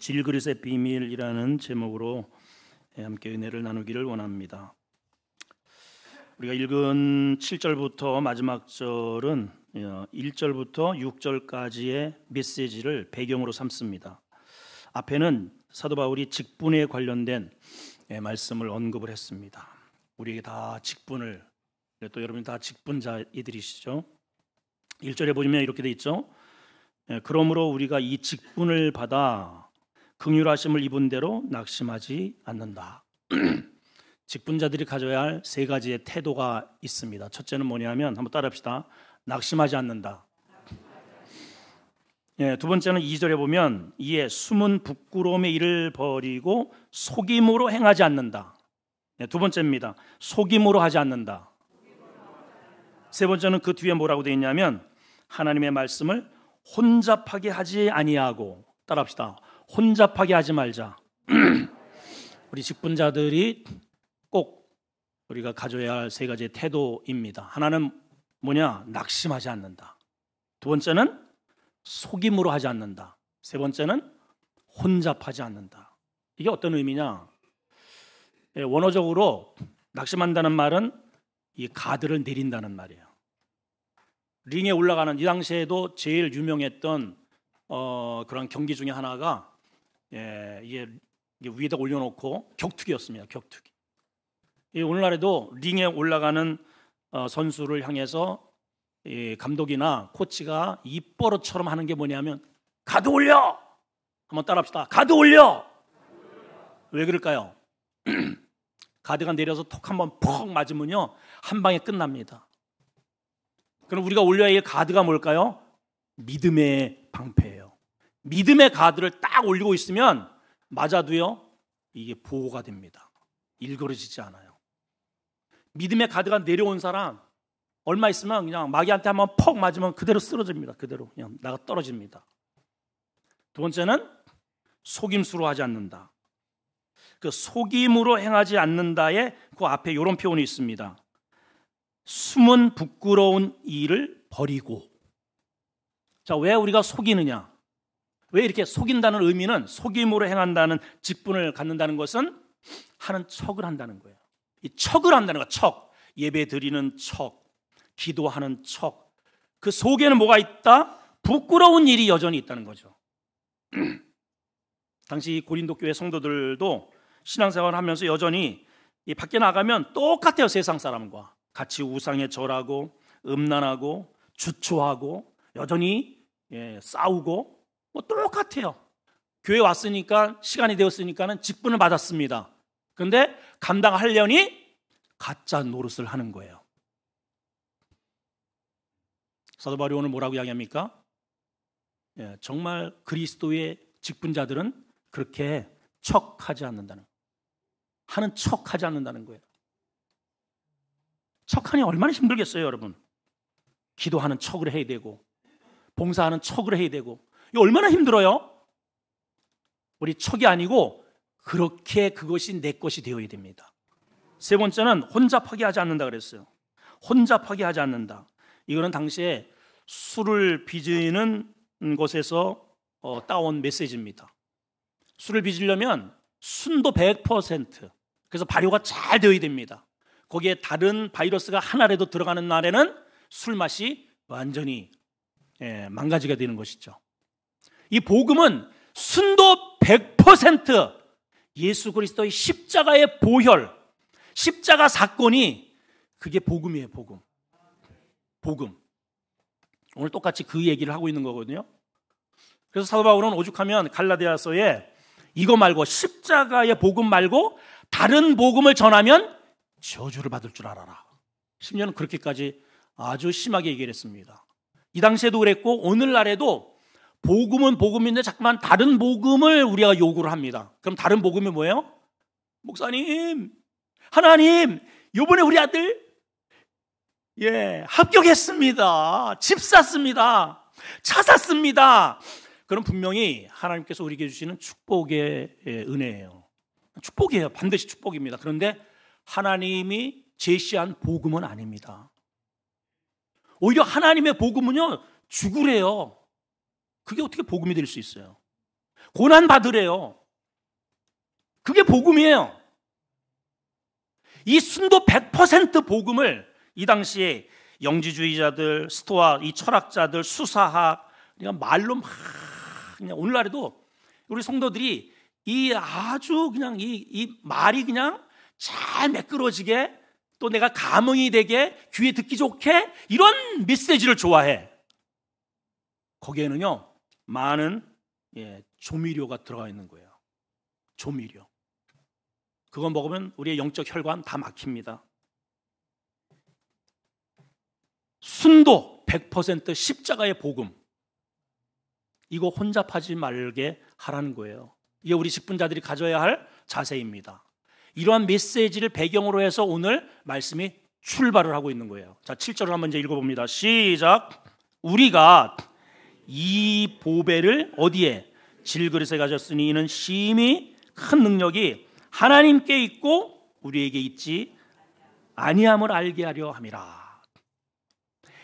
질그릇의 비밀이라는 제목으로 함께 은혜를 나누기를 원합니다. 우리가 읽은 7절부터 마지막 절은 1절부터 6절까지의 메시지를 배경으로 삼습니다. 앞에는 사도 바울이 직분에 관련된 말씀을 언급을 했습니다. 우리에게 다 직분을, 또 여러분 다 직분자이들이시죠. 1절에 보시면 이렇게 돼 있죠. 그러므로 우리가 이 직분을 받아 긍휼하심을 입은 대로 낙심하지 않는다. 직분자들이 가져야 할 세 가지의 태도가 있습니다. 첫째는 뭐냐면 한번 따라합시다. 낙심하지 않는다. 두 번째는 2절에 보면 이에 숨은 부끄러움의 일을 버리고 속임으로 행하지 않는다. 두 번째입니다. 속임으로 하지 않는다. 세 번째는 그 뒤에 뭐라고 되어 있냐면 하나님의 말씀을 혼잡하게 하지 아니하고, 따라합시다. 혼잡하게 하지 말자. 우리 직분자들이 꼭 우리가 가져야 할 세 가지의 태도입니다. 하나는 뭐냐? 낙심하지 않는다. 두 번째는 속임으로 하지 않는다. 세 번째는 혼잡하지 않는다. 이게 어떤 의미냐? 원어적으로 낙심한다는 말은 이 가드를 내린다는 말이에요. 링에 올라가는, 이 당시에도 제일 유명했던 그런 경기 중에 하나가 이게 위에다 올려놓고 격투기였습니다. 격투기. 오늘날에도 링에 올라가는 선수를 향해서 감독이나 코치가 입버릇처럼 하는 게 뭐냐면 가드 올려! 한번 따라합시다. 가드 올려! 왜 그럴까요? 가드가 내려서 톡 한번 퍽 맞으면요 한 방에 끝납니다. 그럼 우리가 올려야 할 가드가 뭘까요? 믿음의 방패예요. 믿음의 가드를 딱 올리고 있으면 맞아도요 이게 보호가 됩니다. 일그러지지 않아요. 믿음의 가드가 내려온 사람 얼마 있으면 그냥 마귀한테 한번 퍽 맞으면 그대로 쓰러집니다. 그대로 그냥 나가 떨어집니다. 두 번째는 속임수로 하지 않는다. 그 속임으로 행하지 않는다에 그 앞에 이런 표현이 있습니다. 숨은 부끄러운 일을 버리고. 자, 왜 우리가 속이느냐? 왜 이렇게 속인다는 의미는, 속임으로 행한다는 직분을 갖는다는 것은 하는 척을 한다는 거예요. 이 척을 한다는 거, 척. 예배 드리는 척, 기도하는 척. 그 속에는 뭐가 있다? 부끄러운 일이 여전히 있다는 거죠. 당시 고린도 교회 성도들도 신앙생활을 하면서 여전히 이 밖에 나가면 똑같아요. 세상 사람과 같이 우상에 절하고 음란하고 주초하고 여전히 싸우고 뭐 똑같아요. 교회 왔으니까, 시간이 되었으니까는 직분을 받았습니다. 그런데 감당하려니 가짜 노릇을 하는 거예요. 사도 바울이 오늘 뭐라고 이야기합니까? 정말 그리스도의 직분자들은 그렇게 척하지 않는다는, 하는 척하지 않는다는 거예요. 척하니 얼마나 힘들겠어요, 여러분. 기도하는 척을 해야 되고 봉사하는 척을 해야 되고, 이거 얼마나 힘들어요. 우리 척이 아니고 그렇게 그것이 내 것이 되어야 됩니다. 세 번째는 혼잡하게 하지 않는다 그랬어요. 혼잡하게 하지 않는다. 이거는 당시에 술을 빚는 곳에서 따온 메시지입니다. 술을 빚으려면 순도 100%, 그래서 발효가 잘 되어야 됩니다. 거기에 다른 바이러스가 하나라도 들어가는 날에는 술 맛이 완전히 망가지게 되는 것이죠. 이 복음은 순도 100% 예수 그리스도의 십자가의 보혈, 십자가 사건이 그게 복음이에요. 복음. 오늘 똑같이 그 얘기를 하고 있는 거거든요. 그래서 사도 바울은 오죽하면 갈라디아서에 이거 말고, 십자가의 복음 말고 다른 복음을 전하면 저주를 받을 줄 알아라. 심지어는 그렇게까지 아주 심하게 얘기를 했습니다. 이 당시에도 그랬고 오늘날에도 복음은 복음인데 자꾸만 다른 복음을 우리가 요구를 합니다. 그럼 다른 복음이 뭐예요? 목사님, 하나님, 이번에 우리 아들 합격했습니다. 집 샀습니다. 차 샀습니다. 그럼 분명히 하나님께서 우리에게 주시는 축복의 은혜예요. 축복이에요. 반드시 축복입니다. 그런데 하나님이 제시한 복음은 아닙니다. 오히려 하나님의 복음은요, 죽으래요. 그게 어떻게 복음이 될 수 있어요? 고난 받으래요. 그게 복음이에요. 이 순도 100% 복음을 이 당시에 영지주의자들, 스토아, 이 철학자들, 수사학, 그냥 말로 막 그냥 오늘날에도 우리 성도들이 이 아주 그냥 이 말이 그냥 잘 매끄러지게 또 내가 감흥이 되게 귀에 듣기 좋게 이런 메시지를 좋아해. 거기에는요 많은 조미료가 들어가 있는 거예요. 조미료. 그거 먹으면 우리의 영적 혈관 다 막힙니다. 순도 100% 십자가의 복음, 이거 혼잡하지 말게 하라는 거예요. 이게 우리 직분자들이 가져야 할 자세입니다. 이러한 메시지를 배경으로 해서 오늘 말씀이 출발을 하고 있는 거예요. 자, 7절을 한번 이제 읽어봅니다. 시작. 우리가 이 보배를 어디에? 질그릇에 가졌으니 이는 심히 큰 능력이 하나님께 있고 우리에게 있지 아니함을 알게 하려 함이라.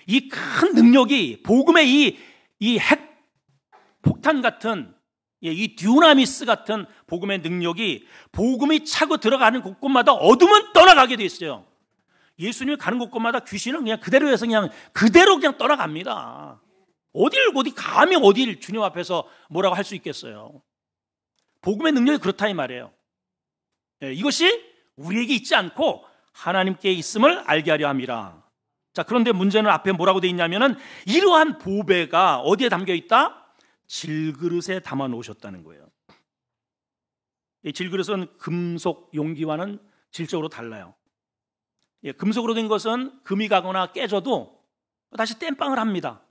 이 큰 능력이 복음의 이 핵 폭탄 같은 이 듀나미스 같은 복음의 능력이 복음이 차고 들어가는 곳곳마다 어둠은 떠나가게 돼 있어요. 예수님이 가는 곳곳마다 귀신은 그냥 그대로 해서 그대로 떠나갑니다. 어디 감히 어딜 주님 앞에서 뭐라고 할 수 있겠어요. 복음의 능력이 그렇다 이 말이에요. 이것이 우리에게 있지 않고 하나님께 있음을 알게 하려 함이라. 자, 그런데 문제는 앞에 뭐라고 돼 있냐면은 이러한 보배가 어디에 담겨 있다? 질그릇에 담아 놓으셨다는 거예요. 이 질그릇은 금속 용기와는 질적으로 달라요. 금속으로 된 것은 금이 가거나 깨져도 다시 땜빵을 합니다.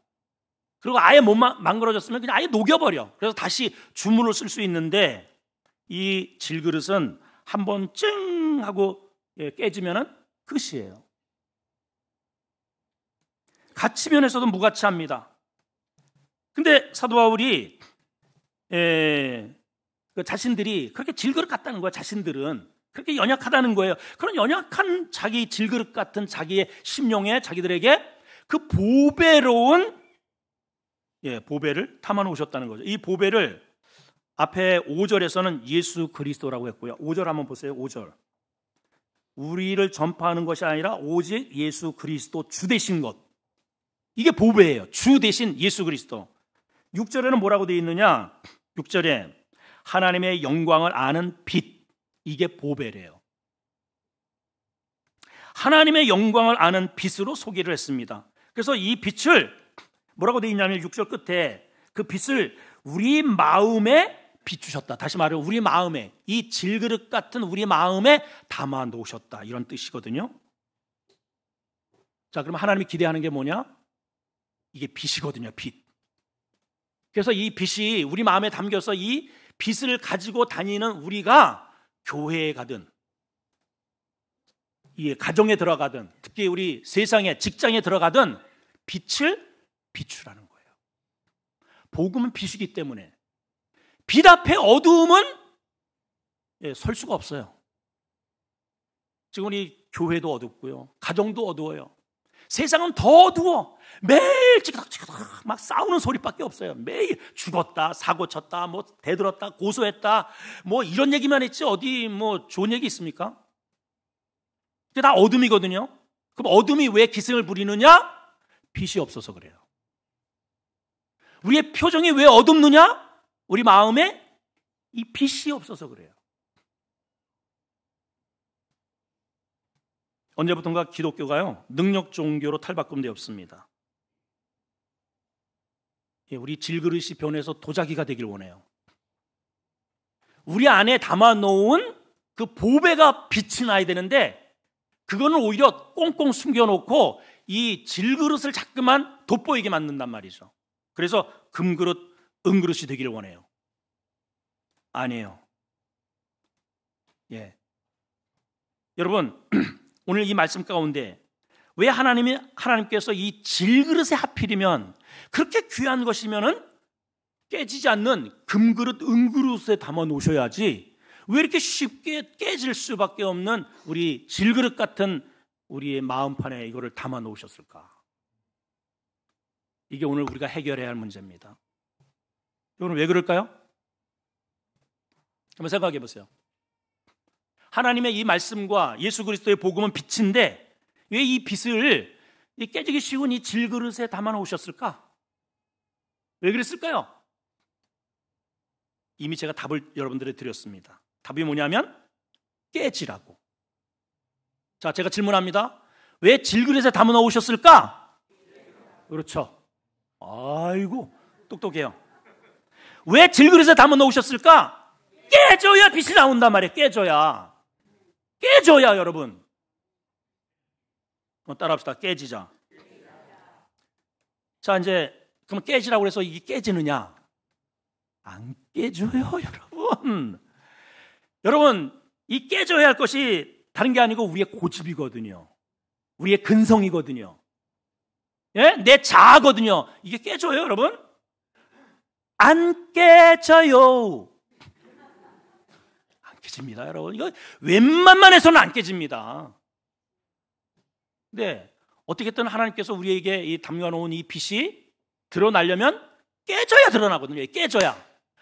그리고 아예 못 망가져졌으면 그냥 아예 녹여버려. 그래서 다시 주문을 쓸 수 있는데 이 질그릇은 한번 찡 하고 깨지면은 끝이에요. 가치면에서도 무가치합니다. 근데 사도 바울이 자신들이 그렇게 질그릇 같다는 거예요. 자신들은 그렇게 연약하다는 거예요. 그런 연약한 자기 질그릇 같은 자기의 심령에 자기들에게 그 보배로운 보배를 담아 놓으셨다는 거죠. 이 보배를 앞에 5절에서는 예수 그리스도라고 했고요. 5절 한번 보세요. 5절. 우리를 전파하는 것이 아니라 오직 예수 그리스도 주 되신 것. 이게 보배예요. 주 대신 예수 그리스도. 6절에는 뭐라고 되어 있느냐? 6절에 하나님의 영광을 아는 빛. 이게 보배래요. 하나님의 영광을 아는 빛으로 소개를 했습니다. 그래서 이 빛을 뭐라고 되어 있냐면 6절 끝에 그 빛을 우리 마음에 비추셨다. 다시 말해 우리 마음에, 이 질그릇 같은 우리 마음에 담아 놓으셨다. 이런 뜻이거든요. 자, 그럼 하나님이 기대하는 게 뭐냐? 이게 빛이거든요. 빛. 그래서 이 빛이 우리 마음에 담겨서 이 빛을 가지고 다니는 우리가 교회에 가든 이 가정에 들어가든 특히 우리 세상에 직장에 들어가든 빛을 비추라는 거예요. 복음은 빛이기 때문에 빛 앞에 어두움은 설 수가 없어요. 지금 우리 교회도 어둡고요. 가정도 어두워요. 세상은 더 어두워. 매일 찌그덕찌그덕 막 싸우는 소리밖에 없어요. 매일 죽었다, 사고 쳤다, 뭐 대들었다, 고소했다, 뭐 이런 얘기만 했지 어디 뭐 좋은 얘기 있습니까? 그게 다 어둠이거든요. 그럼 어둠이 왜 기승을 부리느냐? 빛이 없어서 그래요. 우리의 표정이 왜 어둡느냐? 우리 마음에 이 빛이 없어서 그래요. 언제부턴가 기독교가요 능력 종교로 탈바꿈되었습니다. 우리 질그릇이 변해서 도자기가 되길 원해요. 우리 안에 담아놓은 그 보배가 빛이 나야 되는데 그거는 오히려 꽁꽁 숨겨놓고 이 질그릇을 자꾸만 돋보이게 만든단 말이죠. 그래서 금그릇, 은그릇이 되길 원해요. 아니에요. 여러분 오늘 이 말씀 가운데 왜 하나님께서 이 질그릇에 하필이면 그렇게 귀한 것이면은 깨지지 않는 금그릇, 은그릇에 담아 놓으셔야지 왜 이렇게 쉽게 깨질 수밖에 없는 우리 질그릇 같은 우리의 마음판에 이거를 담아 놓으셨을까? 이게 오늘 우리가 해결해야 할 문제입니다. 여러분 왜 그럴까요? 한번 생각해 보세요. 하나님의 이 말씀과 예수 그리스도의 복음은 빛인데 왜 이 빛을 이 깨지기 쉬운 이 질그릇에 담아 놓으셨을까? 왜 그랬을까요? 이미 제가 답을 여러분들에게 드렸습니다. 답이 뭐냐면 깨지라고. 자, 제가 질문합니다. 왜 질그릇에 담아 놓으셨을까? 그렇죠. 아이고, 똑똑해요. 왜 질그릇에 담아 놓으셨을까? 깨져야 빛이 나온단 말이에요. 깨져야. 깨져야, 여러분. 따라합시다. 깨지자. 자, 이제 그럼 깨지라고 해서 이게 깨지느냐? 안 깨져요, 여러분. 여러분, 이 깨져야 할 것이 다른 게 아니고 우리의 고집이거든요. 우리의 근성이거든요. 예? 내 자아거든요. 이게 깨져요, 여러분? 안 깨져요. 안 깨집니다, 여러분. 이거 웬만만 해서는 안 깨집니다. 근데 어떻게든 하나님께서 우리에게 이 담가놓은 이 빛이 드러나려면 깨져야 드러나거든요. 깨져야.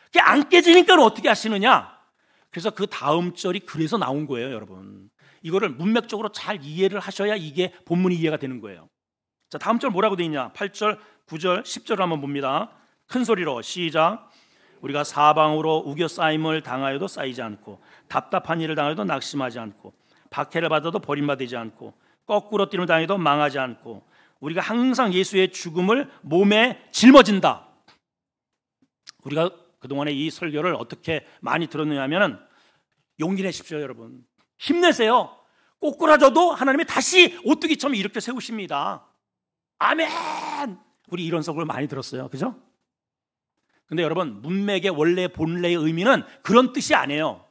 그게 안 깨지니까 어떻게 하시느냐? 그래서 그 다음 절이 그래서 나온 거예요, 여러분. 이거를 문맥적으로 잘 이해를 하셔야 이게 본문이 이해가 되는 거예요. 자, 다음 절 뭐라고 되어 있냐? 8절, 9절, 10절을 한번 봅니다. 큰 소리로 시작. 우리가 사방으로 우겨싸임을 당하여도 쌓이지 않고 답답한 일을 당하여도 낙심하지 않고 박해를 받아도 버림받지 않고 거꾸로 뛰는 당해도 망하지 않고 우리가 항상 예수의 죽음을 몸에 짊어진다. 우리가 그동안에 이 설교를 어떻게 많이 들었느냐 하면 용기 내십시오, 여러분. 힘내세요. 꼬꾸라져도 하나님이 다시 오뚜기처럼 이렇게 세우십니다. 아멘. 우리 이런 설교를 많이 들었어요. 그죠? 근데 여러분, 문맥의 원래 본래의 의미는 그런 뜻이 아니에요.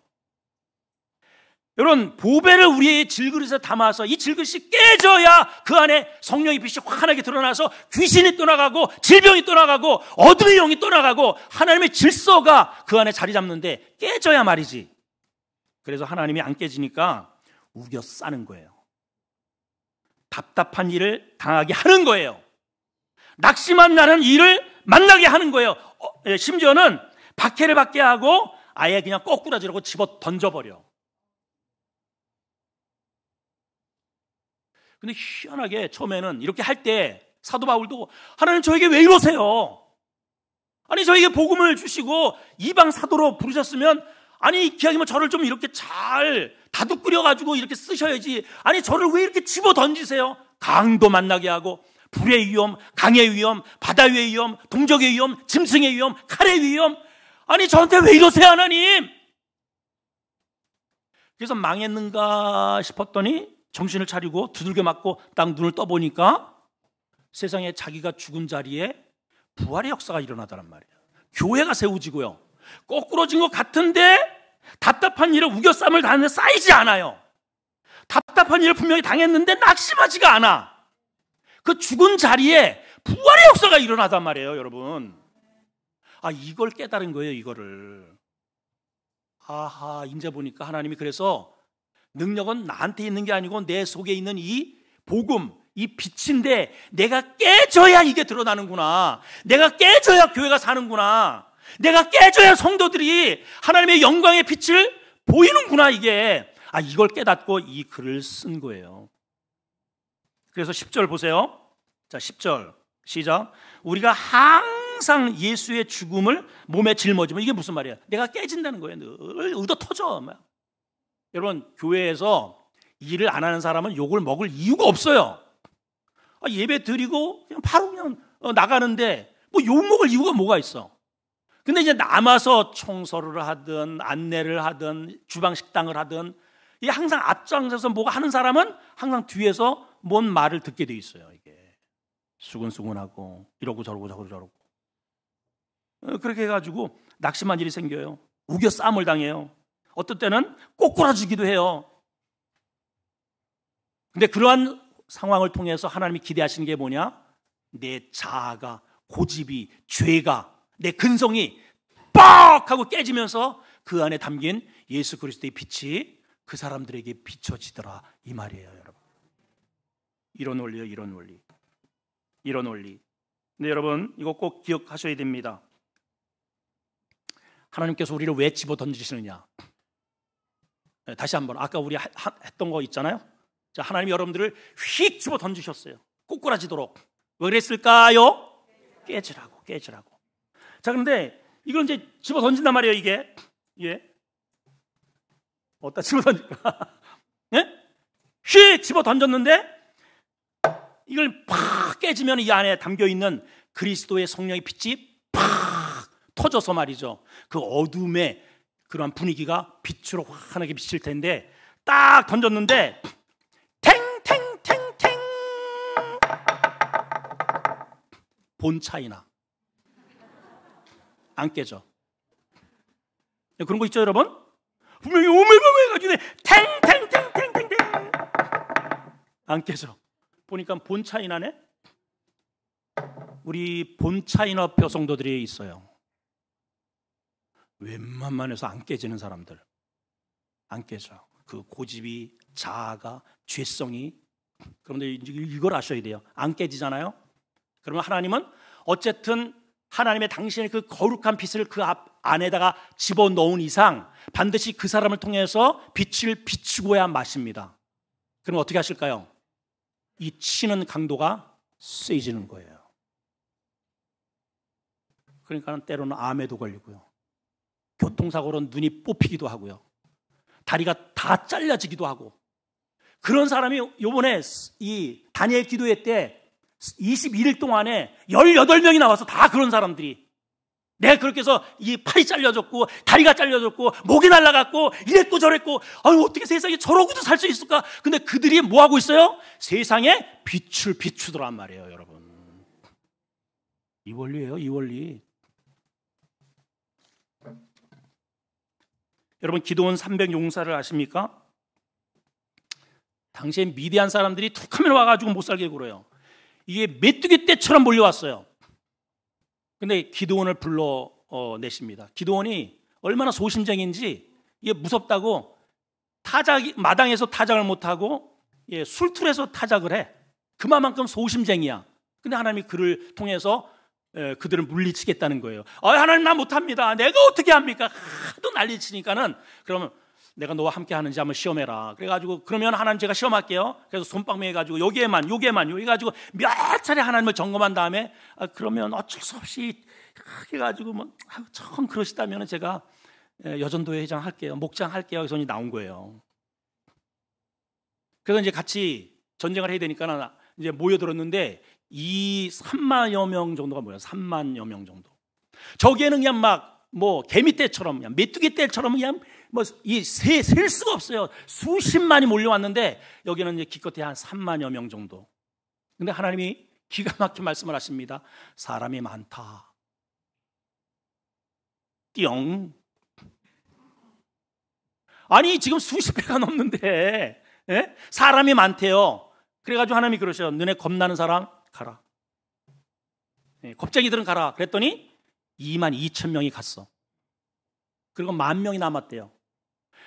여러분, 보배를 우리의 질그릇에 담아서 이 질그릇이 깨져야 그 안에 성령의 빛이 환하게 드러나서 귀신이 떠나가고 질병이 떠나가고 어둠의 영이 떠나가고 하나님의 질서가 그 안에 자리 잡는데 깨져야 말이지. 그래서 하나님이 안 깨지니까 우겨 싸는 거예요. 답답한 일을 당하게 하는 거예요. 낙심한 나는 일을 만나게 하는 거예요. 심지어는 박해를 받게 하고 아예 그냥 거꾸라지라고 집어 던져버려. 근데 희한하게 처음에는 이렇게 할 때 사도 바울도 하나님 저에게 왜 이러세요? 아니 저에게 복음을 주시고 이방 사도로 부르셨으면 아니 기왕이면 저를 좀 이렇게 잘 다독거려가지고 이렇게 쓰셔야지. 아니 저를 왜 이렇게 집어 던지세요? 강도 만나게 하고 불의 위험, 강의 위험, 바다 위의 위험, 동족의 위험, 짐승의 위험, 칼의 위험. 아니 저한테 왜 이러세요 하나님? 그래서 망했는가 싶었더니 정신을 차리고 두들겨 맞고 딱 눈을 떠보니까 세상에 자기가 죽은 자리에 부활의 역사가 일어나더란 말이에요. 교회가 세워지고요. 거꾸러진 것 같은데 답답한 일을 우겨쌈을 당했는데 쌓이지 않아요. 답답한 일을 분명히 당했는데 낙심하지가 않아. 그 죽은 자리에 부활의 역사가 일어나단 말이에요, 여러분. 아, 이걸 깨달은 거예요, 이거를. 아하, 이제 보니까 하나님이 그래서 능력은 나한테 있는 게 아니고 내 속에 있는 이 복음, 이 빛인데 내가 깨져야 이게 드러나는구나. 내가 깨져야 교회가 사는구나. 내가 깨져야 성도들이 하나님의 영광의 빛을 보이는구나, 이게. 아, 이걸 깨닫고 이 글을 쓴 거예요. 그래서 10절 보세요. 자, 10절 시작. 우리가 항상 예수의 죽음을 몸에 짊어지면 이게 무슨 말이야? 내가 깨진다는 거예요. 늘 의도 터져. 여러분, 교회에서 일을 안 하는 사람은 욕을 먹을 이유가 없어요. 아, 예배 드리고 그냥 바로 그냥 나가는데 뭐 욕 먹을 이유가 뭐가 있어? 근데 이제 남아서 청소를 하든 안내를 하든 주방 식당을 하든 항상 앞장서서 뭐가 하는 사람은 항상 뒤에서 뭔 말을 듣게 돼 있어요. 이게 수근수근하고 이러고 저러고 저러고 그렇게 해가지고 낙심한 일이 생겨요. 우겨 싸움을 당해요. 어떤 때는 꼬꾸라지기도 해요. 근데 그러한 상황을 통해서 하나님이 기대하시는 게 뭐냐? 내 자아가, 고집이, 죄가, 내 근성이 뻑 하고 깨지면서 그 안에 담긴 예수 그리스도의 빛이 그 사람들에게 비춰지더라, 이 말이에요, 여러분. 이런 원리요, 이런 원리. 이런 원리. 근데 여러분, 이거 꼭 기억하셔야 됩니다. 하나님께서 우리를 왜 집어 던지시느냐? 다시 한번 아까 우리 했던 거 있잖아요. 자, 하나님이 여러분들을 휙 집어 던지셨어요. 꼬꾸라지도록. 왜 그랬을까요? 깨지라고. 자, 그런데 이걸 이제 집어 던진단 말이에요. 이게 어디다 집어 던질까? 예? 휙 집어 던졌는데 이걸 팍 깨지면 이 안에 담겨 있는 그리스도의 성령의 빛이 팍 터져서 말이죠. 그 어둠의 그러한 분위기가 빛으로 환하게 비칠 텐데 딱 던졌는데 탱탱탱탱 본 차이나 안 깨져. 그런 거 있죠, 여러분? 분명히 오메가메가지고 탱탱탱탱탱탱 안 깨져. 보니까 본 차이나네. 우리 본 차이나 표 성도들이 있어요. 웬만해서 안 깨지는 사람들 안 깨져. 그 고집이, 자아가, 죄성이. 그런데 이걸 아셔야 돼요. 안 깨지잖아요. 그러면 하나님은 어쨌든 하나님의 당신의 그 거룩한 빛을 그 안에다가 집어넣은 이상 반드시 그 사람을 통해서 빛을 비추고야 마십니다. 그럼 어떻게 하실까요? 이 치는 강도가 세지는 거예요. 그러니까 때로는 암에도 걸리고요. 교통사고로 눈이 뽑히기도 하고요. 다리가 다 잘려지기도 하고. 그런 사람이 요번에 이 다니엘 기도회 때 21일 동안에 18명이 나와서 다 그런 사람들이. 내가 그렇게 해서 이 팔이 잘려졌고 다리가 잘려졌고 목이 날아갔고 이랬고 저랬고 아유 어떻게 세상에 저러고도 살 수 있을까? 근데 그들이 뭐 하고 있어요? 세상에 빛을 비추더란 말이에요, 여러분. 이 원리예요, 이 원리. 여러분 기드온 300 용사를 아십니까? 당시에 미디안 사람들이 툭하면 와가지고 못 살게 굴어요. 이게 메뚜기 떼처럼 몰려왔어요. 근데 기드온을 불러내십니다. 기드온이 얼마나 소심쟁이인지 이게 무섭다고 마당에서 타작을 못하고 술틀에서 타작을 해. 그만큼 소심쟁이야. 근데 하나님이 그를 통해서 그들을 물리치겠다는 거예요. 하나님 나 못합니다. 내가 어떻게 합니까? 하도 난리치니까는 그러면 내가 너와 함께 하는지 한번 시험해라. 그래가지고 그러면 하나님 제가 시험할게요. 그래서 손방망이 해가지고 요게만 해가지고 몇 차례 하나님을 점검한 다음에 그러면 어쩔 수 없이 해가지고 뭐 처음 그러시다면 제가 여전도회 회장 할게요. 목장 할게요. 그래서 나온 거예요. 그래서 이제 같이 전쟁을 해야 되니까 이제 모여들었는데 이 3만여 명 정도가 뭐야? 3만여 명 정도. 저기에는 그냥 막 뭐 개미떼처럼 그냥 메뚜기 떼처럼 그냥 뭐 이 셀 수가 없어요. 수십만이 몰려왔는데 여기는 이제 기껏해 한 3만여 명 정도. 근데 하나님이 기가 막힌 말씀을 하십니다. 사람이 많다. 띠용. 아니 지금 수십 배가 넘는데 사람이 많대요. 그래가지고 하나님이 그러셔요. 너네 겁나는 사람 가라. 겁쟁이들은 가라. 그랬더니 22,000명이 갔어. 그리고 10,000명이 남았대요.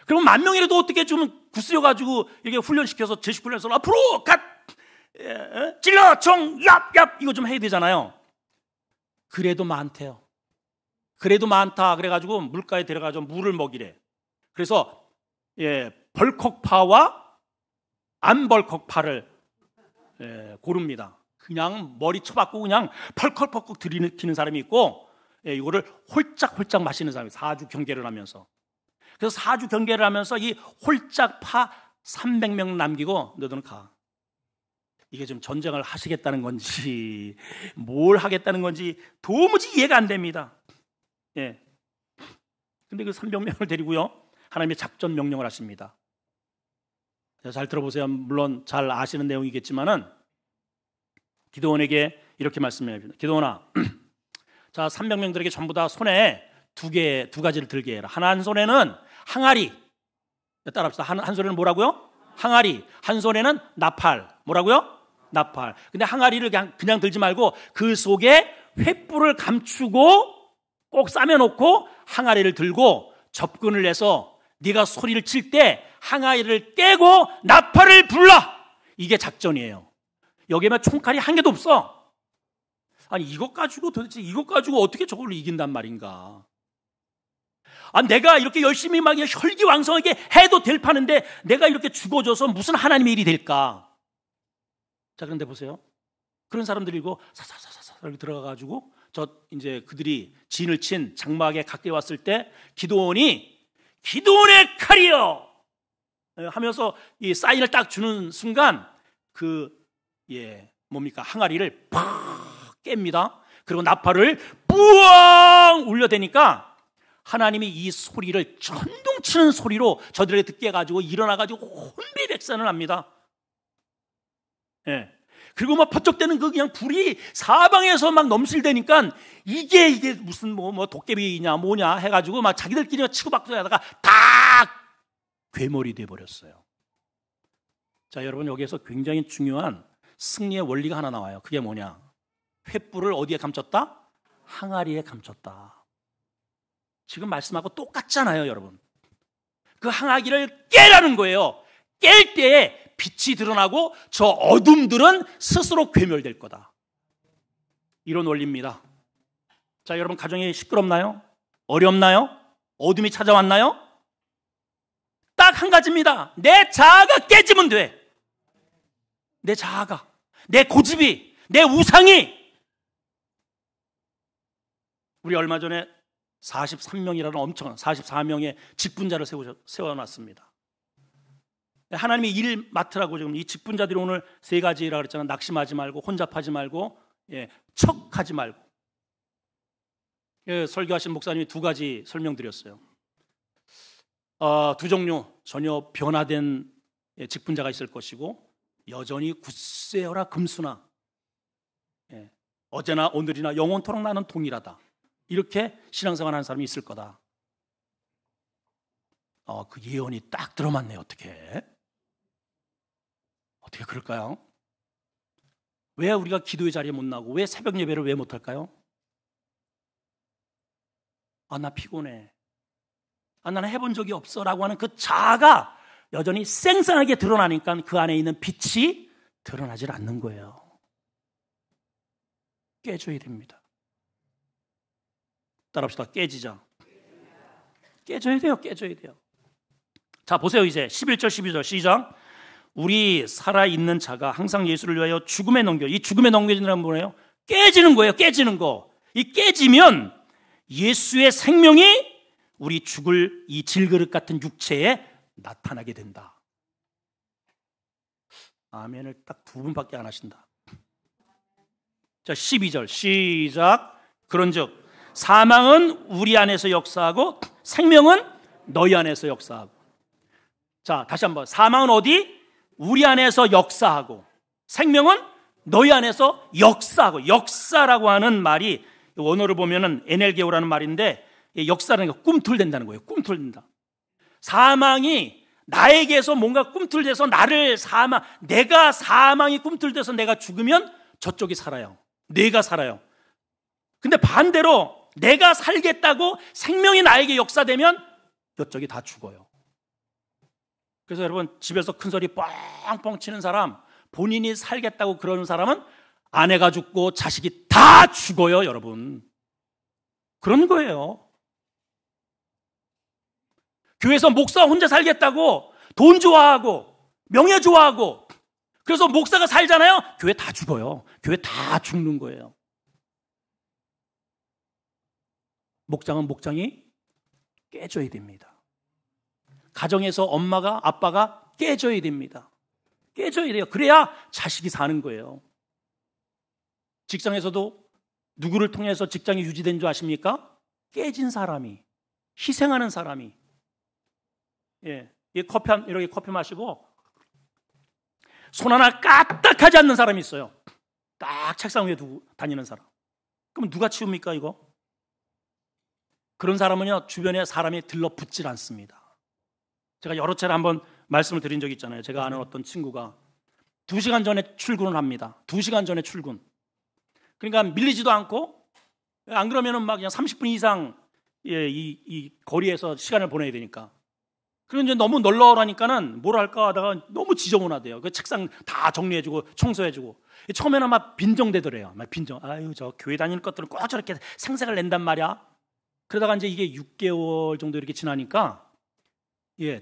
그럼 10,000명이라도 어떻게 좀 구슬려가지고 이렇게 훈련시켜서 제식훈련해서 앞으로 갓 찔러 총 얍얍 이거 좀 해야 되잖아요. 그래도 많대요. 그래도 많다. 그래가지고 물가에 데려가서 물을 먹이래. 그래서 벌컥파와 안 벌컥파를 고릅니다. 그냥 머리 쳐박고 그냥 펄컥펄컥 들이키는 사람이 있고 이거를 홀짝홀짝 마시는 사람이 4주 경계를 하면서. 그래서 4주 경계를 하면서 이 홀짝파 300명 남기고 너희들은 가. 이게 지금 전쟁을 하시겠다는 건지 뭘 하겠다는 건지 도무지 이해가 안 됩니다. 근데 그 300명을 데리고요 하나님의 작전 명령을 하십니다. 잘 들어보세요. 물론 잘 아시는 내용이겠지만은 기드온에게 이렇게 말씀합니다. 기드온아, 자 300명들에게 전부 다 손에 두 가지를 들게 해라. 한 손에는 항아리, 따라합시다. 한 손에는 뭐라고요? 항아리. 한 손에는 나팔. 뭐라고요? 나팔. 근데 항아리를 그냥 들지 말고 그 속에 횃불을 감추고 꼭 싸매놓고 항아리를 들고 접근을 해서 네가 소리를 칠 때 항아리를 깨고 나팔을 불러. 이게 작전이에요. 여기에만 총칼이 한 개도 없어. 아니 이것 가지고 도대체 이것 가지고 어떻게 저걸로 이긴단 말인가? 내가 이렇게 열심히 막 혈기왕성하게 해도 될 판인데 내가 이렇게 죽어줘서 무슨 하나님의 일이 될까? 자, 그런데 보세요. 그런 사람들이 이거 사사사사 이렇게 들어가가지고 이제 그들이 진을 친 장막에 가까이 왔을 때 기드온의 칼이여 하면서 이 사인을 딱 주는 순간 항아리를 팍 깹니다. 그리고 나팔을 뿌앙 울려대니까 하나님이 이 소리를 천둥치는 소리로 저들에게 듣게 해가지고 일어나가지고 혼비백산을 합니다. 예. 그리고 막 번쩍대는 그냥 불이 사방에서 막 넘실대니까 이게 무슨 뭐 도깨비냐 뭐냐 해가지고 막 자기들끼리 치고받고 하다가 다 괴물이 돼버렸어요. 자, 여러분, 여기에서 굉장히 중요한 승리의 원리가 하나 나와요. 그게 뭐냐? 횃불을 어디에 감췄다? 항아리에 감췄다. 지금 말씀하고 똑같잖아요, 여러분. 그 항아리를 깨라는 거예요. 깰 때에 빛이 드러나고 저 어둠들은 스스로 괴멸될 거다. 이런 원리입니다. 자, 여러분, 가정이 시끄럽나요? 어렵나요? 어둠이 찾아왔나요? 딱 한 가지입니다. 내 자아가 깨지면 돼. 내 자아가, 내 고집이, 내 우상이. 우리 얼마 전에 43명이라는 엄청난 44명의 직분자를 세워놨습니다. 하나님이 일 맡으라고 지금 이 직분자들이 오늘 세 가지라 그랬잖아요. 낙심하지 말고, 혼잡하지 말고, 척하지 말고. 설교하신 목사님이 두 가지 설명드렸어요. 두 종류, 전혀 변화된 직분자가 있을 것이고, 여전히 굳세어라 금수나, 어제나 오늘이나 영원토록 나는 동일하다. 이렇게 신앙생활 하는 사람이 있을 거다. 그 예언이 딱 들어맞네요. 어떻게 그럴까요? 왜 우리가 기도의 자리에 못 나고, 왜 새벽 예배를 왜 못할까요? 나 피곤해. 나는 해본 적이 없어 라고 하는 그 자아가 여전히 쌩쌩하게 드러나니까 그 안에 있는 빛이 드러나질 않는 거예요. 깨줘야 됩니다. 따라합시다. 깨지자. 깨져야 돼요. 자, 보세요. 이제 11절 12절 시작. 우리 살아있는 자가 항상 예수를 위하여 죽음에 이 죽음에 넘겨지는 뭐예요? 깨지는 거예요. 깨지는 거. 이 깨지면 예수의 생명이 우리 죽을 이 질그릇 같은 육체에 나타나게 된다. 아멘을 딱 두 분밖에 안 하신다. 자, 12절 시작. 그런즉 사망은 우리 안에서 역사하고 생명은 너희 안에서 역사하고. 자, 다시 한번. 사망은 어디? 우리 안에서 역사하고, 생명은 너희 안에서 역사하고. 역사라고 하는 말이 원어를 보면은 에넬게오라는 말인데, 역사라는 게 꿈틀댄다는 거예요. 꿈틀댄다. 사망이 나에게서 뭔가 꿈틀대서 내가 사망이 꿈틀대서 내가 죽으면 저쪽이 살아요. 내가 살아요. 근데 반대로 내가 살겠다고 생명이 나에게 역사되면 이쪽이 다 죽어요. 그래서 여러분, 집에서 큰 소리 뻥뻥 치는 사람, 본인이 살겠다고 그러는 사람은 아내가 죽고 자식이 다 죽어요, 여러분. 그런 거예요. 교회에서 목사 혼자 살겠다고 돈 좋아하고 명예 좋아하고, 그래서 목사가 살잖아요. 교회 다 죽어요. 교회 다 죽는 거예요. 목장은 목장이 깨져야 됩니다. 가정에서 엄마가 아빠가 깨져야 됩니다. 깨져야 돼요. 그래야 자식이 사는 거예요. 직장에서도 누구를 통해서 직장이 유지된 줄 아십니까? 깨진 사람이, 희생하는 사람이. 이렇게 커피 마시고 손 하나 까딱하지 않는 사람이 있어요. 딱 책상 위에 두고 다니는 사람. 그럼 누가 치웁니까, 이거? 그런 사람은요, 주변에 사람이 들러붙질 않습니다. 제가 여러 차례 한번 말씀을 드린 적이 있잖아요. 제가 아는 어떤 친구가 2시간 전에 출근을 합니다. 2시간 전에 출근. 그러니까 밀리지도 않고, 안 그러면은 막 그냥 30분 이상 이 거리에서 시간을 보내야 되니까. 그리고 이제 너무 널널하니까는 뭘 할까 하다가 너무 지저분하대요. 그 책상 다 정리해주고 청소해주고. 처음에는 막 빈정대더래요. 막 빈정. 아유, 저 교회 다니는 것들은 꼭 저렇게 생색을 낸단 말이야. 그러다가 이제 이게 6개월 정도 이렇게 지나니까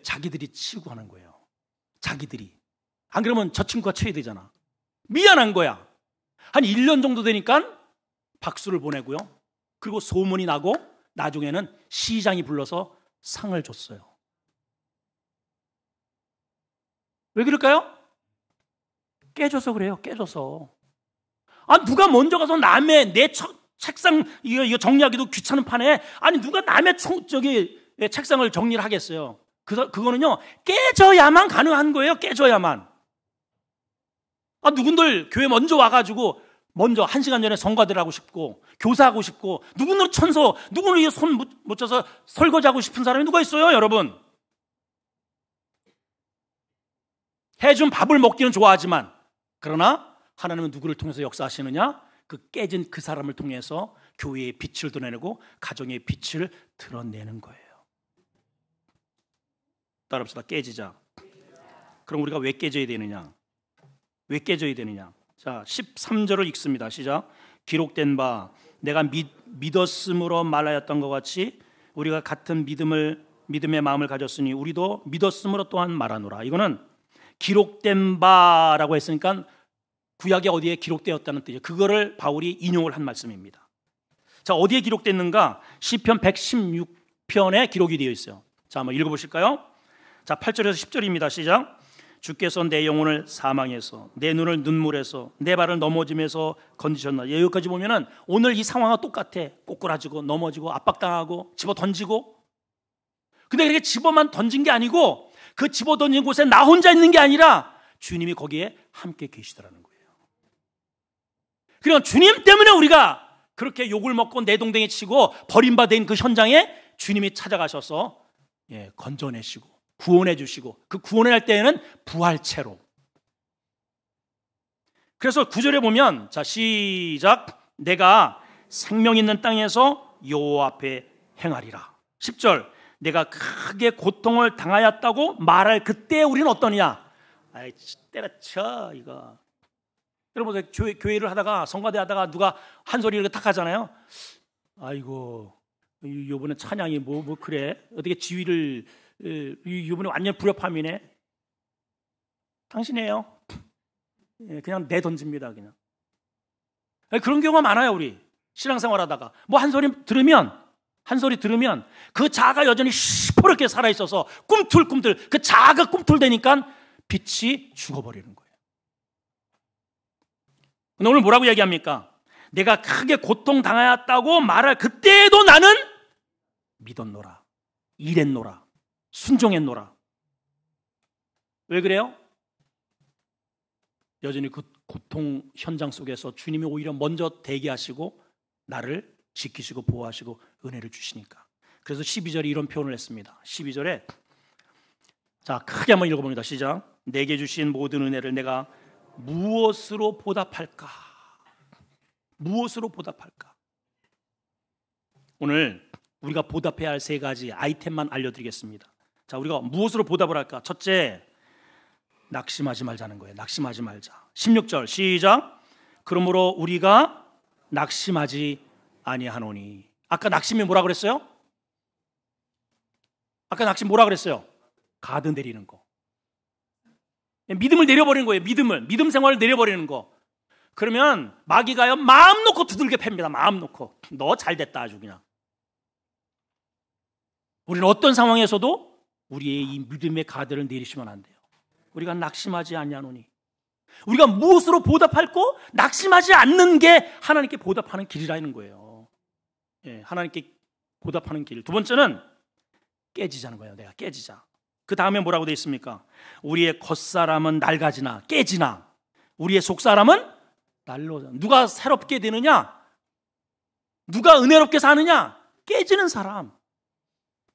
자기들이 치우고 하는 거예요. 자기들이. 안 그러면 저 친구가 쳐야 되잖아. 미안한 거야. 한 1년 정도 되니까 박수를 보내고요. 그리고 소문이 나고 나중에는 시장이 불러서 상을 줬어요. 왜 그럴까요? 깨져서 그래요. 깨져서. 누가 먼저 가서 남의 내 책상 이거 정리하기도 귀찮은 판에 누가 남의 책상을 정리를 하겠어요. 그거는요 깨져야만 가능한 거예요. 깨져야만. 누군들 교회 먼저 와가지고 먼저 1시간 전에 성가대를 하고 싶고 교사하고 싶고 누구는 천서 누구는 손 못 쳐서 설거지하고 싶은 사람이 누가 있어요 여러분. 해준 밥을 먹기는 좋아하지만 그러나 하나님은 누구를 통해서 역사하시느냐? 그 깨진 그 사람을 통해서 교회의 빛을 드러내고 가정의 빛을 드러내는 거예요. 따라합시다. 깨지자. 그럼 우리가 왜 깨져야 되느냐? 왜 깨져야 되느냐? 자, 13절을 읽습니다. 시작. 기록된 바 내가 믿었음으로 말하였던 것 같이 우리가 같은 믿음의 마음을 가졌으니 우리도 믿었음으로 또한 말하노라. 이거는 기록된 바라고 했으니까 구약에 어디에 기록되었다는 뜻이에요. 그거를 바울이 인용을 한 말씀입니다. 자, 어디에 기록됐는가? 시편 116편에 기록이 되어 있어요. 자, 한번 읽어보실까요? 자, 8절에서 10절입니다. 시작. 주께서 내 영혼을 사망해서 내 눈을 눈물에서 내 발을 넘어짐에서 건지셨나. 여기까지 보면은 오늘 이 상황과 똑같아. 꼬꾸라지고 넘어지고 압박당하고 집어 던지고. 근데 그렇게 집어만 던진 게 아니고 그 집어 던진 곳에 나 혼자 있는 게 아니라 주님이 거기에 함께 계시더라는 거예요. 그러니까 주님 때문에 우리가 그렇게 욕을 먹고 내동댕이 치고 버림받은 그 현장에 주님이 찾아가셔서 건져내시고 구원해 주시고 그 구원할 때에는 부활체로. 그래서 9절에 보면 자 시작. 내가 생명 있는 땅에서 여호와 앞에 행하리라. 10절. 내가 크게 고통을 당하였다고 말할 그때 우리는 어떠냐? 아이 때려쳐 이거. 여러분 교회를 하다가 성가대 하다가 누가 한 소리 이렇게 탁 하잖아요. 아이고 이번에 찬양이 뭐 그래? 어떻게 지휘를 이번에 완전 불협화음이네. 당신이에요. 그냥 내던집니다. 그냥. 그런 경우가 많아요. 우리 신앙생활하다가 뭐 한 소리 들으면 그 자아가 여전히 시퍼렇게 살아있어서 꿈틀꿈틀 그 자아가 꿈틀대니까 빛이 죽어버리는 거예요. 근데 오늘 뭐라고 얘기합니까? 내가 크게 고통당하였다고 말할 그때에도 나는 믿었노라, 일했노라, 순종했노라. 왜 그래요? 여전히 그 고통 현장 속에서 주님이 오히려 먼저 대기하시고 나를 지키시고 보호하시고 은혜를 주시니까. 그래서 12절에 이런 표현을 했습니다. 12절에 자 크게 한번 읽어봅니다. 시작. 내게 주신 모든 은혜를 내가 무엇으로 보답할까? 무엇으로 보답할까? 오늘 우리가 보답해야 할 3가지 아이템만 알려드리겠습니다. 자, 우리가 무엇으로 보답을 할까? 첫째, 낙심하지 말자는 거예요. 낙심하지 말자. 16절 시작. 그러므로 우리가 낙심하지 아니하노니. 아까 낙심이 뭐라 그랬어요? 아까 낙심 뭐라 그랬어요? 가드 내리는 거. 믿음을 내려버리는 거예요. 믿음 생활을 내려버리는 거. 그러면 마귀가요 마음 놓고 두들겨 팹니다. 마음 놓고 너 잘됐다 아주 그냥. 우리는 어떤 상황에서도 우리의 이 믿음의 가드를 내리시면 안 돼요. 우리가 낙심하지 아니하노니. 우리가 무엇으로 보답할고 낙심하지 않는 게 하나님께 보답하는 길이라는 거예요. 하나님께 보답하는 길. 두 번째는 깨지자는 거예요. 내가 깨지자. 그 다음에 뭐라고 되어 있습니까? 우리의 겉사람은 낡아지나 깨지나 우리의 속사람은 날로. 누가 새롭게 되느냐? 누가 은혜롭게 사느냐? 깨지는 사람.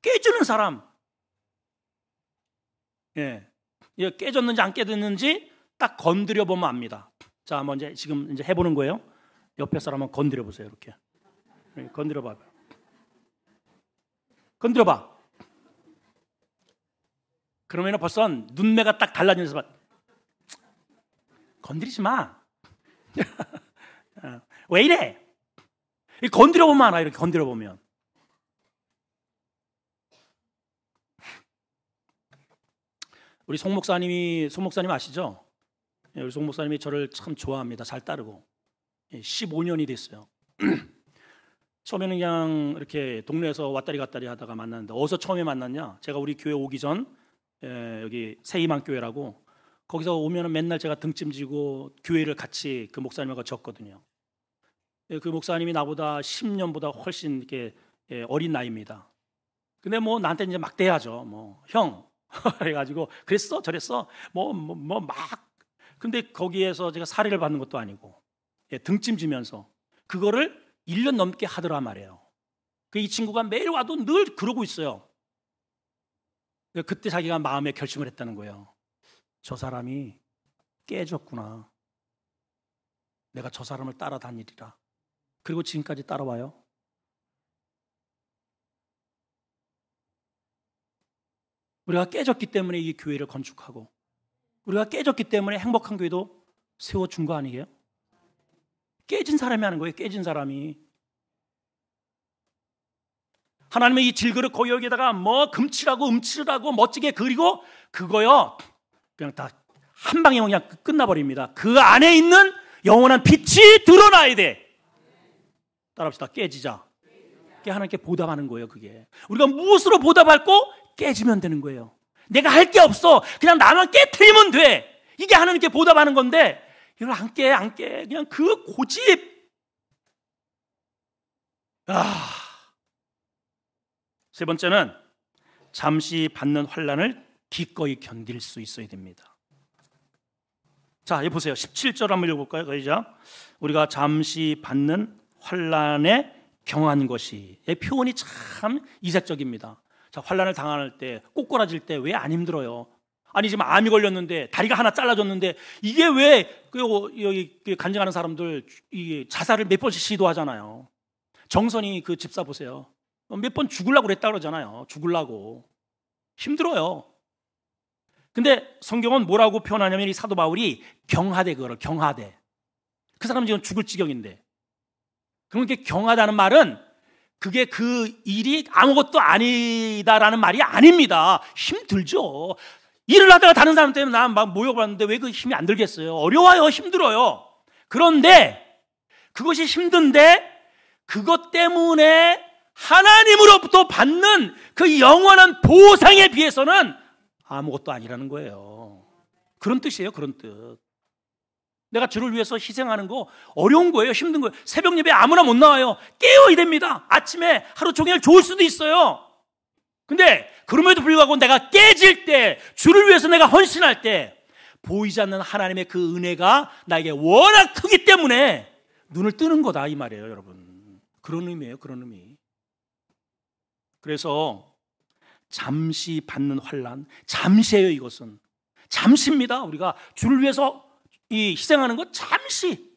깨지는 사람. 깨졌는지 안 깨졌는지 딱 건드려 보면 압니다. 자, 한번 지금 해보는 거예요. 옆에 사람 한번 건드려 보세요. 이렇게 건드려 봐. 건드려 봐. 그러면 벌써 눈매가 딱 달라지면서 건드리지 마. 왜 이래? 건드려 보면 알아. 이렇게 건드려 보면 우리 송 목사님 아시죠? 예, 우리 송 목사님이 저를 참 좋아합니다. 잘 따르고. 15년이 됐어요. 처음에는 그냥 이렇게 동네에서 왔다리 갔다리 하다가 만났는데, 어디서 처음에 만났냐? 제가 우리 교회 오기 전 여기 새희망교회라고, 거기서 오면은 맨날 제가 등짐 지고 교회를 같이 그 목사님하고 졌거든요. 그 목사님이 나보다 10년보다 훨씬 이렇게 어린 나이입니다. 근데 뭐 나한테 이제 막 대하죠. 뭐 형 해가지고 그랬어 저랬어 뭐 막. 근데 거기에서 제가 살해를 받는 것도 아니고 등짐 지면서 그거를 1년 넘게 하더란 말이에요. 이 친구가 매일 와도 늘 그러고 있어요. 그때 자기가 마음에 결심을 했다는 거예요. 저 사람이 깨졌구나. 내가 저 사람을 따라다니리라. 그리고 지금까지 따라와요. 우리가 깨졌기 때문에 이 교회를 건축하고, 우리가 깨졌기 때문에 행복한 교회도 세워준 거 아니에요? 깨진 사람이 하는 거예요. 깨진 사람이. 하나님의 이 질그릇 거기에다가 뭐 금칠하고 음칠하고 멋지게 그리고 그거요 그냥 다 한 방에 그냥 끝나버립니다. 그 안에 있는 영원한 빛이 드러나야 돼. 따라합시다. 깨지자. 그게 하나님께 보답하는 거예요. 그게 우리가 무엇으로 보답할고 깨지면 되는 거예요. 내가 할 게 없어. 그냥 나만 깨트리면 돼. 이게 하나님께 보답하는 건데 이걸 안 깨. 그냥 그 고집. 세 번째는 잠시 받는 환난을 기꺼이 견딜 수 있어야 됩니다. 자, 여기 보세요. 17절 한번 읽어볼까요? 시작. 우리가 잠시 받는 환난에 경한 것이. 이 표현이 참 이색적입니다. 자, 환난을 당할 때, 꼬꾸라질 때 왜 안 힘들어요? 아니 지금 암이 걸렸는데 다리가 하나 잘라졌는데 이게 왜 여기 간증하는 사람들 이 자살을 몇 번씩 시도하잖아요. 정선이 그 집사 보세요. 몇 번 죽으려고 그랬다 그러잖아요. 죽으려고. 힘들어요. 근데 성경은 뭐라고 표현하냐면 이 사도 바울이 경하대, 그거를 경하대. 그 사람은 지금 죽을 지경인데. 그렇게 경하다는 말은 그게 그 일이 아무것도 아니다라는 말이 아닙니다. 힘들죠. 일을 하다가 다른 사람 때문에 나 막 모여봤는데 왜 그 힘이 안 들겠어요? 어려워요. 힘들어요. 그런데 그것이 힘든데 그것 때문에 하나님으로부터 받는 그 영원한 보상에 비해서는 아무것도 아니라는 거예요. 그런 뜻이에요. 그런 뜻. 내가 주를 위해서 희생하는 거 어려운 거예요. 힘든 거예요. 새벽 예배 아무나 못 나와요. 깨워야 됩니다. 아침에 하루 종일 좋을 수도 있어요. 근데 그럼에도 불구하고 내가 깨질 때, 주를 위해서 내가 헌신할 때 보이지 않는 하나님의 그 은혜가 나에게 워낙 크기 때문에 눈을 뜨는 거다 이 말이에요. 여러분, 그런 의미예요. 그런 의미. 그래서 잠시 받는 환난, 잠시예요. 이것은 잠시입니다. 우리가 주를 위해서 이 희생하는 것 잠시.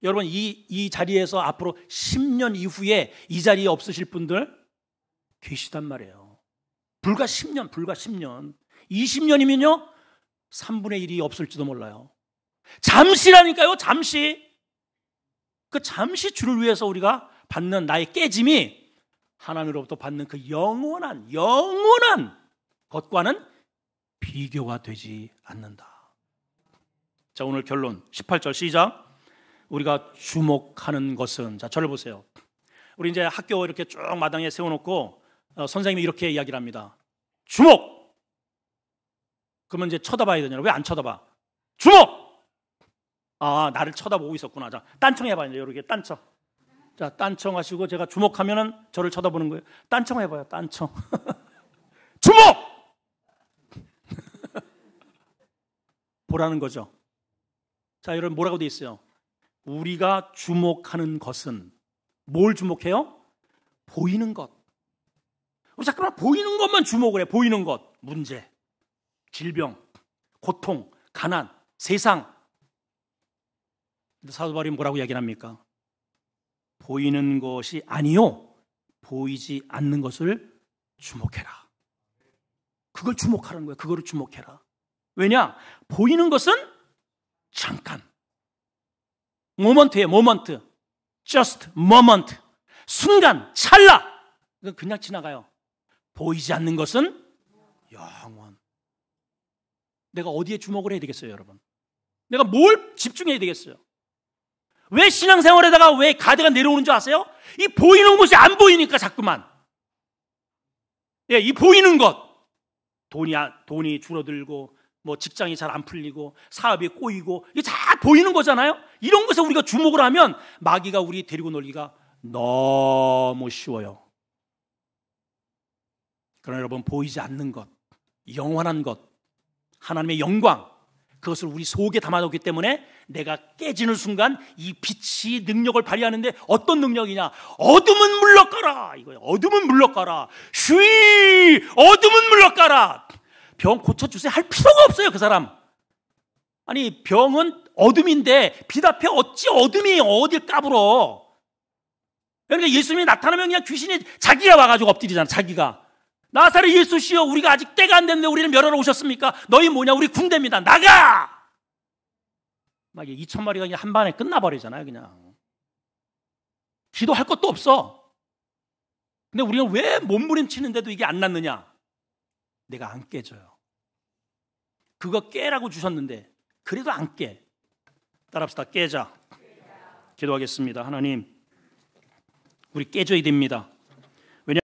여러분 이 자리에서 앞으로 10년 이후에 이 자리에 없으실 분들 계시단 말이에요. 불과 10년 20년이면요 3분의 1이 없을지도 몰라요. 잠시라니까요. 잠시. 그 잠시 주를 위해서 우리가 받는 나의 깨짐이 하나님으로부터 받는 그 영원한 것과는 비교가 되지 않는다. 자, 오늘 결론 18절 시작. 우리가 주목하는 것은, 자, 저를 보세요. 우리 이제 학교 이렇게 쭉 마당에 세워놓고 선생님이 이렇게 이야기를 합니다. 주목! 그러면 이제 쳐다봐야 되잖아요. 왜 안 쳐다봐? 주목! 아, 나를 쳐다보고 있었구나. 자, 딴청 해봐요. 이제 이렇게 딴청. 자, 딴청 하시고 제가 주목하면은 저를 쳐다보는 거예요. 딴청 해봐요. 딴청. 주목! 보라는 거죠. 자, 여러분 뭐라고 돼 있어요? 우리가 주목하는 것은 뭘 주목해요? 보이는 것. 우리 잠깐만 보이는 것만 주목을 해. 보이는 것. 문제, 질병, 고통, 가난, 세상. 근데 사도 바울이 뭐라고 이야기합니까? 보이는 것이 아니요, 보이지 않는 것을 주목해라. 그걸 주목하라는 거예요. 그거를 주목해라. 왜냐? 보이는 것은 잠깐, 모먼트예요. 모먼트, just moment, 순간, 찰나. 그냥 지나가요. 보이지 않는 것은 영원. 내가 어디에 주목을 해야 되겠어요, 여러분? 내가 뭘 집중해야 되겠어요? 왜 신앙생활에다가 왜 가드가 내려오는 줄 아세요? 이 보이는 것이 안 보이니까 자꾸만. 예, 이 보이는 것. 돈이 줄어들고, 뭐 직장이 잘 안 풀리고, 사업이 꼬이고, 이게 다 보이는 거잖아요? 이런 것에 우리가 주목을 하면 마귀가 우리 데리고 놀기가 너무 쉬워요. 그러나 여러분, 보이지 않는 것, 영원한 것, 하나님의 영광, 그것을 우리 속에 담아뒀기 때문에 내가 깨지는 순간 이 빛이 능력을 발휘하는데 어떤 능력이냐? 어둠은 물러가라 이거예요. 어둠은 물러가라. 쉬 어둠은 물러가라. 병 고쳐주세요 할 필요가 없어요, 그 사람. 아니, 병은 어둠인데 빛 앞에 어찌 어둠이 어딜 까불어. 그러니까 예수님이 나타나면 그냥 귀신이 자기가 와가지고 엎드리잖아. 자기가. 나사렛 예수시여, 우리가 아직 때가 안 됐는데 우리를 멸하러 오셨습니까? 너희 뭐냐? 우리 군대입니다. 나가! 막 2,000마리가 그냥 한 반에 끝나버리잖아요, 그냥. 기도할 것도 없어. 근데 우리가 왜 몸부림치는데도 이게 안 낫느냐? 내가 안 깨져요. 그거 깨라고 주셨는데 그래도 안 깨. 따라합시다. 깨자. 기도하겠습니다. 하나님, 우리 깨져야 됩니다.